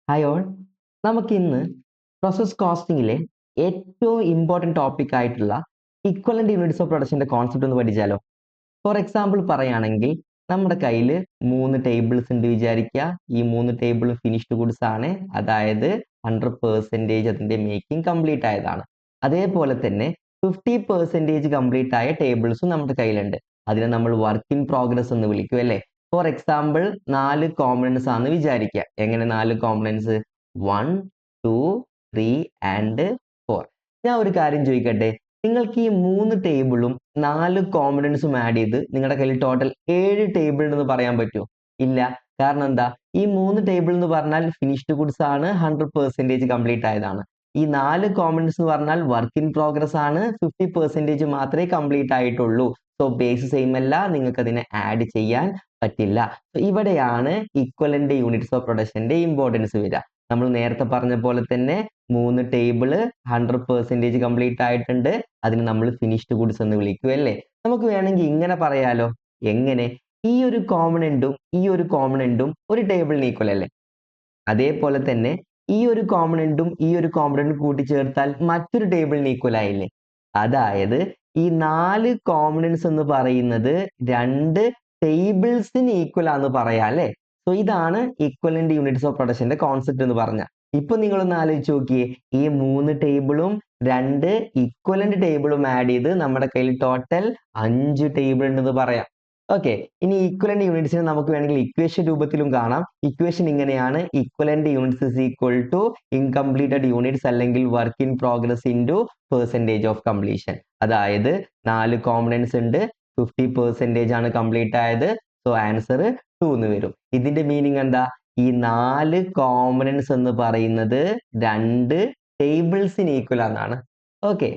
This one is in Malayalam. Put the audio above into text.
ഹായ് ഓൾ, നമുക്ക് ഇന്ന് പ്രോസസ് കോസ്റ്റിംഗിലെ ഏറ്റവും ഇമ്പോർട്ടൻറ്റ് ടോപ്പിക് ആയിട്ടുള്ള ഇക്വലന്റ് യൂണിറ്റ്സ് ഓഫ് പ്രൊഡക്ഷൻ്റെ കോൺസെപ്റ്റ് ഒന്ന് പഠിച്ചാലോ. ഫോർ എക്സാമ്പിൾ പറയുകയാണെങ്കിൽ നമ്മുടെ കയ്യിൽ 3 ടേബിൾസ് ഉണ്ട് വിചാരിക്കുക. ഈ 3 ടേബിൾ ഫിനിഷ്ഡ് ഗുഡ്സ് ആണ്, അതായത് 100% അതിൻ്റെ മേക്കിംഗ് കംപ്ലീറ്റ് ആയതാണ്. അതേപോലെ തന്നെ 50% കംപ്ലീറ്റ് ആയ ടേബിൾസും നമ്മുടെ കയ്യിലുണ്ട്. അതിനെ നമ്മൾ വർക്ക് ഇൻ പ്രോഗ്രസ് എന്ന് വിളിക്കും അല്ലേ. ഫോർ എക്സാമ്പിൾ 4 കോമ്പണൻസ് ആണെന്ന് വിചാരിക്കുക. എങ്ങനെ 4 കോമ്പണൻസ്? 1, 2, 3 ആൻഡ് 4. ഞാൻ ഒരു കാര്യം ചോദിക്കട്ടെ, നിങ്ങൾക്ക് ഈ 3 ടേബിളും 4 കോമ്പണൻസും ആഡ് ചെയ്ത് നിങ്ങളുടെ കയ്യിൽ ടോട്ടൽ 7 ടേബിൾ എന്ന് പറയാൻ പറ്റുമോ? ഇല്ല. കാരണം എന്താ? ഈ 3 ടേബിൾ എന്ന് പറഞ്ഞാൽ ഫിനിഷ്ഡ് ഗുഡ്സ് ആണ്, 100% കംപ്ലീറ്റ് ആയതാണ്. ഈ 4 കോമ്പണൻസ് എന്ന് പറഞ്ഞാൽ വർക്ക് ഇൻ പ്രോഗ്രസ് ആണ്, 50% മാത്രമേ കംപ്ലീറ്റ് ആയിട്ടുള്ളൂ. സോ ബേസ് സെയിം അല്ല, നിങ്ങൾക്ക് അതിനെ ആഡ് ചെയ്യാൻ പറ്റില്ല. ഇവിടെയാണ് ഇക്വലന്റ് യൂണിറ്റ്സ് ഓഫ് പ്രൊഡക്ഷന്റെ ഇമ്പോർട്ടൻസ് വരിക. നമ്മൾ നേരത്തെ പറഞ്ഞ പോലെ തന്നെ 3 ടേബിള് 100% കംപ്ലീറ്റ് ആയിട്ടുണ്ട്, അതിന് നമ്മൾ ഫിനിഷ്ഡ് ഗുഡ്സ് എന്ന് വിളിക്കും അല്ലേ. നമുക്ക് വേണമെങ്കിൽ ഇങ്ങനെ പറയാലോ. എങ്ങനെ? ഈ ഒരു കോമ്പണന്റും ഒരു ടേബിളിന് ഈക്വൽ അല്ലേ. അതേപോലെ തന്നെ ഈ ഒരു കോമ്പണന്റും കൂട്ടിച്ചേർത്താൽ മറ്റൊരു ടേബിളിന് ഈക്വൽ ആയില്ലേ. അതായത് ഈ 4 കോമ്പണൻസ് എന്ന് പറയുന്നത് 2 ടേബിൾസിന് ഈക്വൽ ആണെന്ന് പറയാം അല്ലേ. സോ ഇതാണ് ഇക്വലന്റ് യൂണിറ്റ്സ് ഓഫ് പ്രൊഡക്ഷന്റെ കോൺസെപ്റ്റ് എന്ന് പറഞ്ഞ. ഇപ്പൊ നിങ്ങളൊന്ന് ആലോചിച്ച് നോക്കിയേ, ഈ 3 ടേബിളും 2 ഇക്വലന്റ് ടേബിളും ആഡ് ചെയ്ത് നമ്മുടെ കയ്യിൽ ടോട്ടൽ 5 ടേബിൾ ഉണ്ടെന്ന് പറയാം. ഓക്കെ, ഇനി ഈക്വലന്റ് യൂണിറ്റ്സിനെ നമുക്ക് വേണമെങ്കിൽ ഇക്വേഷൻ രൂപത്തിലും കാണാം. ഇക്വേഷൻ ഇങ്ങനെയാണ്: equivalent units is equal to incompleted units അല്ലെങ്കിൽ work in progress into percentage of completion. അതായത് 4 കോമ്പണൻസ് ഉണ്ട്, 50% ആണ് കംപ്ലീറ്റ് ആയത്. സോ ആൻസർ 2 എന്ന് വരും. ഇതിന്റെ മീനിങ് എന്താ? ഈ 4 കോമ്പണൻസ് എന്ന് പറയുന്നത് 2 ടേബിൾസിന് ഈക്വൽ ആണെന്നാണ്. ഓക്കെ,